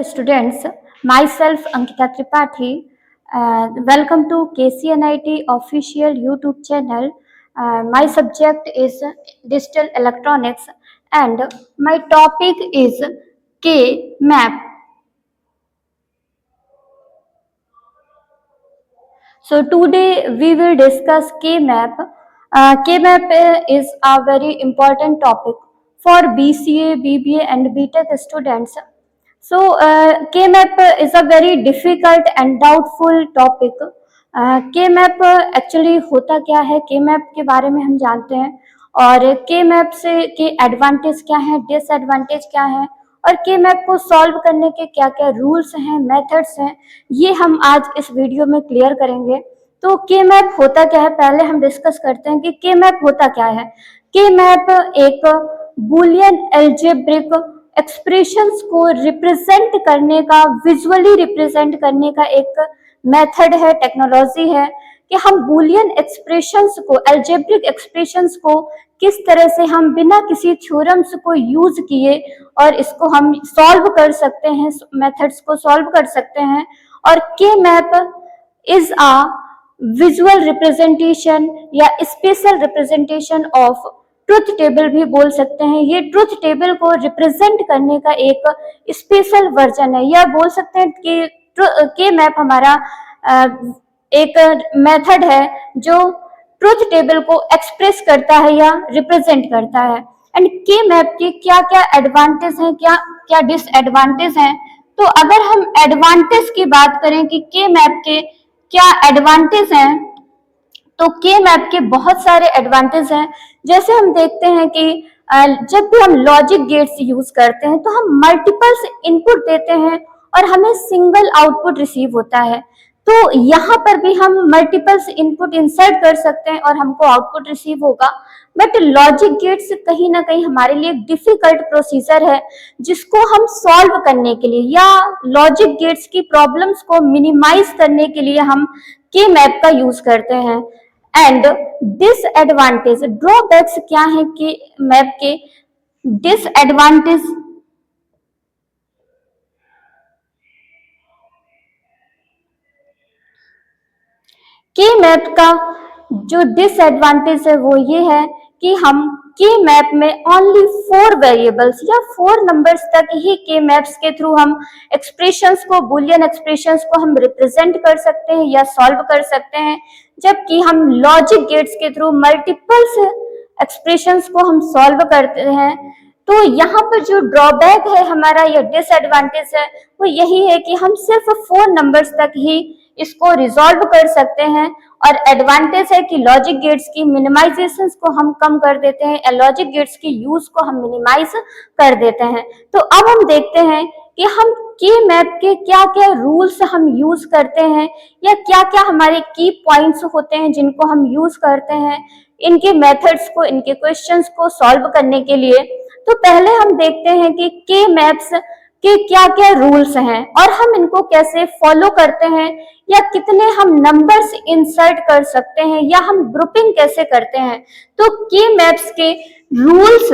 Students, myself Ankita Tripathi. Welcome to KCNIT official YouTube channel. My subject is digital electronics and my topic is K-map. So today we will discuss K-map. K-map is a very important topic for BCA, BBA and BTech students. So K-map is a very difficult and doubtful topic. K-map actually होता क्या है, K-map के बारे में हम जानते हैं और K-map से के एडवांटेज क्या है, डिसएडवांटेज क्या है और K-map को सॉल्व करने के क्या क्या रूल्स हैं, मेथड्स हैं, ये हम आज इस वीडियो में क्लियर करेंगे। तो K-map होता क्या है, पहले हम डिस्कस करते हैं कि K-map होता क्या है। K-map एक बुलियन एल्जेब्रिक एक्सप्रेशंस को रिप्रेजेंट करने का, विजुअली रिप्रेजेंट करने का एक मेथड है, टेक्नोलॉजी है कि हम बुलियन एक्सप्रेशंस को, एल्जेब्रिक एक्सप्रेशंस को किस तरह से हम बिना किसी थ्योरम्स को यूज किए और इसको हम सॉल्व कर सकते हैं, मेथड्स को सॉल्व कर सकते हैं। और K map is a visual representation या special representation of truth table भी बोल सकते हैं। ये ट्रुथ टेबल को रिप्रेजेंट करने का एक स्पेशल वर्जन है, या बोल सकते हैं कि के मैप हमारा एक मेथड है जो ट्रुथ टेबल को एक्सप्रेस करता है या रिप्रेजेंट करता है। एंड के मैप के क्या क्या एडवांटेज हैं, क्या क्या डिसएडवांटेज हैं। तो अगर हम एडवांटेज की बात करें कि के मैप के क्या एडवांटेज हैं, तो के मैप के बहुत सारे एडवांटेज हैं। जैसे हम देखते हैं कि जब भी हम लॉजिक गेट्स यूज करते हैं तो हम मल्टीपल्स इनपुट देते हैं और हमें सिंगल आउटपुट रिसीव होता है। तो यहाँ पर भी हम मल्टीपल्स इनपुट इंसर्ट कर सकते हैं और हमको आउटपुट रिसीव होगा। बट लॉजिक गेट्स कहीं ना कहीं हमारे लिए एक डिफिकल्ट प्रोसीजर है, जिसको हम सॉल्व करने के लिए या लॉजिक गेट्स की प्रॉब्लम्स को मिनिमाइज करने के लिए हम के मैप का यूज करते हैं। एंड डिसएडवांटेज, ड्रॉबैक्स क्या है कि मैप के डिसएडवांटेज, के मैप का जो डिसएडवांटेज है वो ये है कि हम के मैप में ओनली 4 वेरिएबल्स या 4 नंबर्स तक ही के मैप्स के थ्रू हम एक्सप्रेशंस को, बुलियन एक्सप्रेशंस को हम रिप्रेजेंट कर सकते हैं या सॉल्व कर सकते हैं, जबकि हम लॉजिक गेट्स के थ्रू मल्टीपल्स एक्सप्रेशंस को हम सॉल्व करते हैं। तो यहाँ पर जो ड्रॉबैक है हमारा या डिसएडवांटेज है वो यही है कि हम सिर्फ 4 नंबर्स तक ही इसको रिजॉल्व कर सकते हैं। और एडवांटेज है कि लॉजिक गेट्स की मिनिमाइजेशंस को हम कम कर देते हैं, लॉजिक गेट्स की यूज को हम मिनिमाइज कर देते हैं। तो अब हम देखते हैं कि हम के मैप के क्या क्या रूल्स हम यूज करते हैं या क्या क्या हमारे की पॉइंट्स होते हैं जिनको हम यूज करते हैं इनके मेथड्स को, इनके क्वेश्चंस को सॉल्व करने के लिए। तो पहले हम देखते हैं कि के मैप्स के क्या क्या रूल्स हैं और हम इनको कैसे फॉलो करते हैं, या कितने हम नंबर्स इंसर्ट कर सकते हैं, या हम ग्रुपिंग कैसे करते हैं। तो के मैप्स के रूल्स,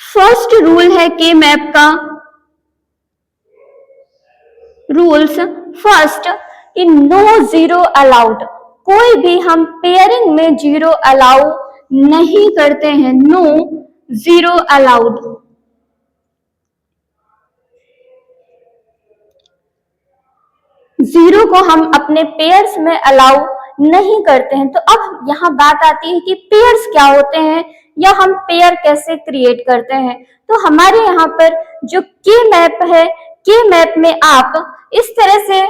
फर्स्ट रूल है के मैप का रूल्स, फर्स्ट कि नो जीरो अलाउड, कोई भी हम पेयरिंग में जीरो अलाउ नहीं करते हैं, नो जीरो अलाउड। जीरो को हम अपने पेयर्स में अलाउ नहीं करते हैं। तो अब यहाँ बात आती है कि पेयर्स क्या होते हैं या हम पेयर कैसे क्रिएट करते हैं। तो हमारे यहाँ पर जो के मैप है, के मैप में आप इस तरह से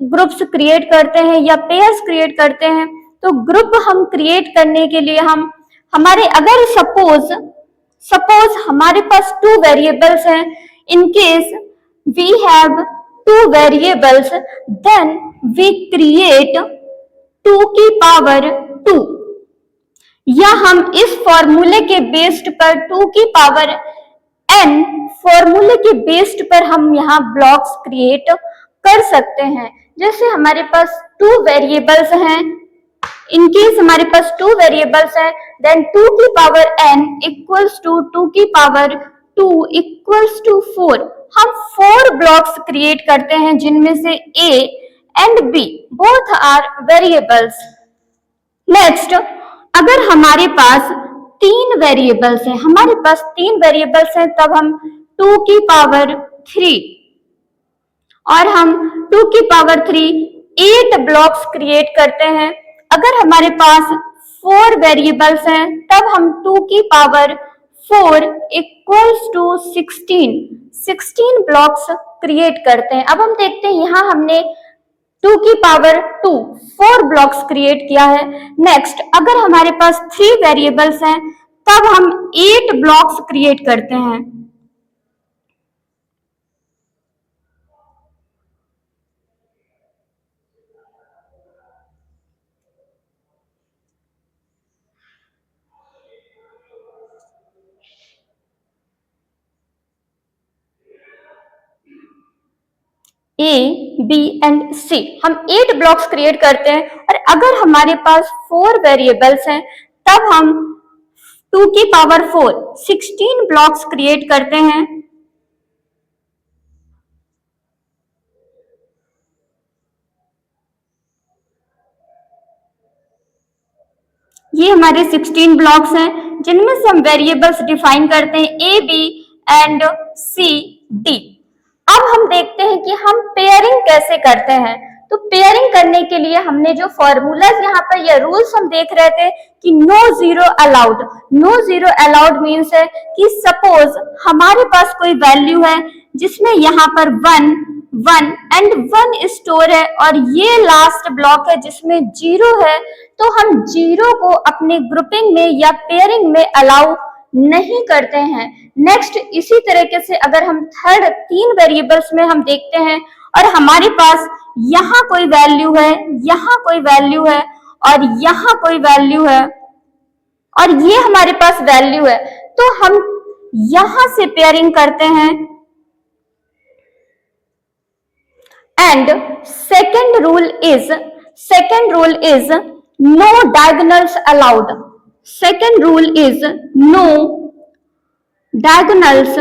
ग्रुप्स क्रिएट करते हैं या पेयर्स क्रिएट करते हैं। तो ग्रुप हम क्रिएट करने के लिए हम हमारे, अगर सपोज हमारे पास 2 वेरिएबल्स हैं, in case we have 2 variables, then we create 2 की पावर 2, या हम इस फॉर्मूले के बेस्ड पर 2 की पावर n फॉर्मूले के बेस्ड पर हम यहाँ ब्लॉक्स क्रिएट कर सकते हैं। जैसे हमारे पास 2 वेरिएबल्स हैं, इन केस हमारे पास 2 वेरिएबल्स हैं, देन 2 की पावर n इक्वल्स टू 2 की पावर 2 इक्वल इक्वल्स टू 4, हम 4 ब्लॉक्स क्रिएट करते हैं जिनमें से A and B both are variables. Next, अगर हमारे पास 3 वेरिएबल्स हैं, हमारे पास 3 वेरिएबल्स हैं, तब हम 2 की पावर 3 और हम 2 की पावर 3 8 ब्लॉक्स क्रिएट करते हैं। अगर हमारे पास 4 वेरिएबल्स हैं, तब हम 2 की power 4 equals to 16 blocks create करते हैं। अब हम देखते हैं, यहाँ हमने 2 की पावर 2 4 ब्लॉक्स क्रिएट किया है। नेक्स्ट, अगर हमारे पास 3 वेरिएबल्स हैं, तब हम 8 ब्लॉक्स क्रिएट करते हैं। A, B एंड C, हम 8 ब्लॉक्स क्रिएट करते हैं। और अगर हमारे पास 4 वेरिएबल्स हैं, तब हम 2 की पावर 4 16 ब्लॉक्स क्रिएट करते हैं। ये हमारे 16 ब्लॉक्स हैं जिनमें से हम वेरिएबल्स डिफाइन करते हैं A, B and C, D। अब हम देखते हैं कि हम पेयरिंग कैसे करते हैं। तो पेयरिंग करने के लिए हमने जो फॉर्मूलाज यहाँ पर ये रूल्स हम देख रहे थे कि no zero allowed. No zero allowed means है कि सपोज हमारे पास कोई वैल्यू है जिसमें यहाँ पर 1 1 एंड 1 स्टोर है और ये लास्ट ब्लॉक है जिसमें 0 है, तो हम 0 को अपने ग्रुपिंग में या पेयरिंग में अलाउ नहीं करते हैं। नेक्स्ट, इसी तरीके से अगर हम थर्ड 3 वेरिएबल्स में हम देखते हैं और हमारे पास यहाँ कोई वैल्यू है, यहाँ कोई वैल्यू है और यहाँ कोई वैल्यू है और ये हमारे पास वैल्यू है, तो हम यहां से पेयरिंग करते हैं। And second rule is no diagonals allowed. Second rule is no diagonals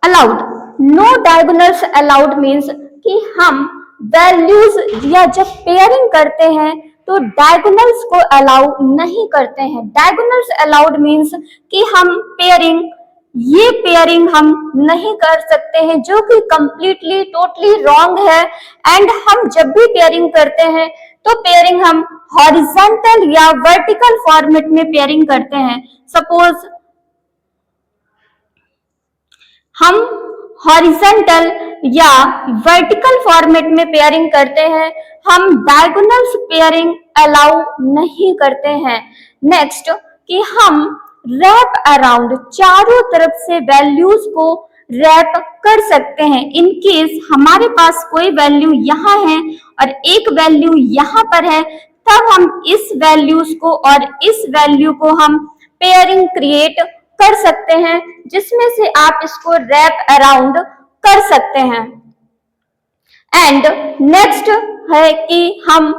allowed. No diagonals allowed means कि हम वैल्यूज या जब पेयरिंग करते हैं तो डायगोनल्स को अलाउ नहीं करते हैं। डायगोनल्स अलाउड मीन्स कि हम ये पेयरिंग हम नहीं कर सकते हैं, जो कि कंप्लीटली टोटली रॉन्ग है। एंड हम जब भी पेयरिंग करते हैं तो पेयरिंग हम हॉरिजॉन्टल या वर्टिकल फॉर्मेट में पेयरिंग करते हैं। सपोज हम हॉरिजॉन्टल या वर्टिकल फॉर्मेट में पेयरिंग करते हैं, हम डायगोनल्स पेयरिंग अलाउ नहीं करते हैं। नेक्स्ट, कि हम रैप अराउंड चारों तरफ से वैल्यूज को रैप कर सकते हैं। इन केस हमारे पास कोई वैल्यू यहाँ है और एक वैल्यू यहाँ पर है, तब हम इस वैल्यूज को और इस वैल्यू को हम पेयरिंग क्रिएट कर सकते हैं, जिसमें से आप इसको रैप अराउंड कर सकते हैं। एंड नेक्स्ट है कि हम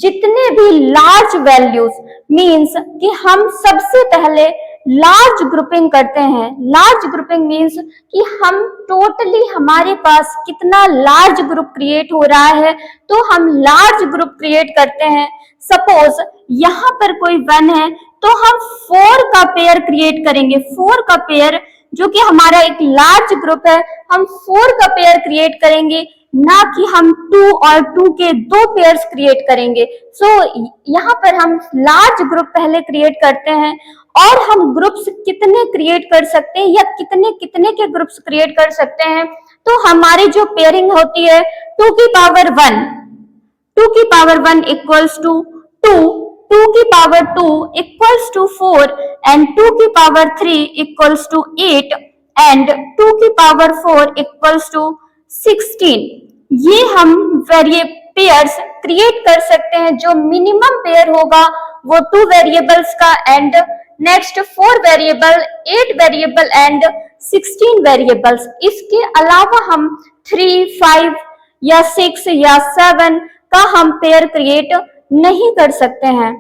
जितने भी लार्ज वैल्यूज मीन्स कि हम सबसे पहले लार्ज ग्रुपिंग करते हैं। लार्ज ग्रुपिंग मीन्स कि हम टोटली हमारे पास कितना लार्ज ग्रुप क्रिएट हो रहा है, तो हम लार्ज ग्रुप क्रिएट करते हैं। सपोज यहाँ पर कोई 1 है तो हम 4 का पेयर क्रिएट करेंगे। 4 का पेयर जो कि हमारा एक लार्ज ग्रुप है, हम 4 का पेयर क्रिएट करेंगे, ना कि हम 2 और 2 के 2 पेयर्स क्रिएट करेंगे। सो यहाँ पर हम लार्ज ग्रुप पहले क्रिएट करते हैं और हम ग्रुप्स कितने क्रिएट कर सकते हैं या कितने कितने के ग्रुप्स क्रिएट कर सकते हैं। तो हमारी जो पेयरिंग होती है 2 की पावर 1, 2 की पावर 1 इक्वल्स टू 2, 2 की पावर 2 इक्वल्स टू 4 एंड 2 की पावर 3 इक्वल्स टू 8 एंड 2 की पावर 4 इक्वल्स टू 16। ये हम पेयर्स क्रिएट कर सकते हैं। जो मिनिमम पेयर होगा वो 2 वेरिएबल्स का and next 4 variable, 8 variable and 16 variables. इसके अलावा हम 3, 5 या 6 या 7 का हम पेयर क्रिएट नहीं कर सकते हैं।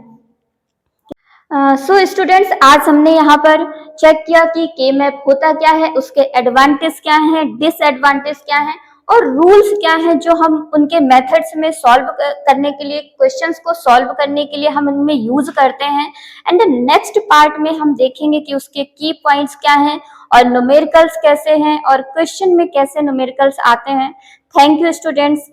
सो स्टूडेंट्स, आज हमने यहाँ पर चेक किया कि के मैप होता क्या है, उसके एडवांटेज क्या हैं, डिसएडवांटेज क्या हैं और रूल्स क्या हैं जो हम उनके मेथड्स में सॉल्व करने के लिए, क्वेश्चंस को सॉल्व करने के लिए हम उनमें यूज करते हैं। एंड नेक्स्ट पार्ट में हम देखेंगे कि उसके की पॉइंट्स क्या हैं और न्यूमेरिकल्स कैसे हैं और क्वेश्चन में कैसे न्यूमेरिकल्स आते हैं। Thank you students.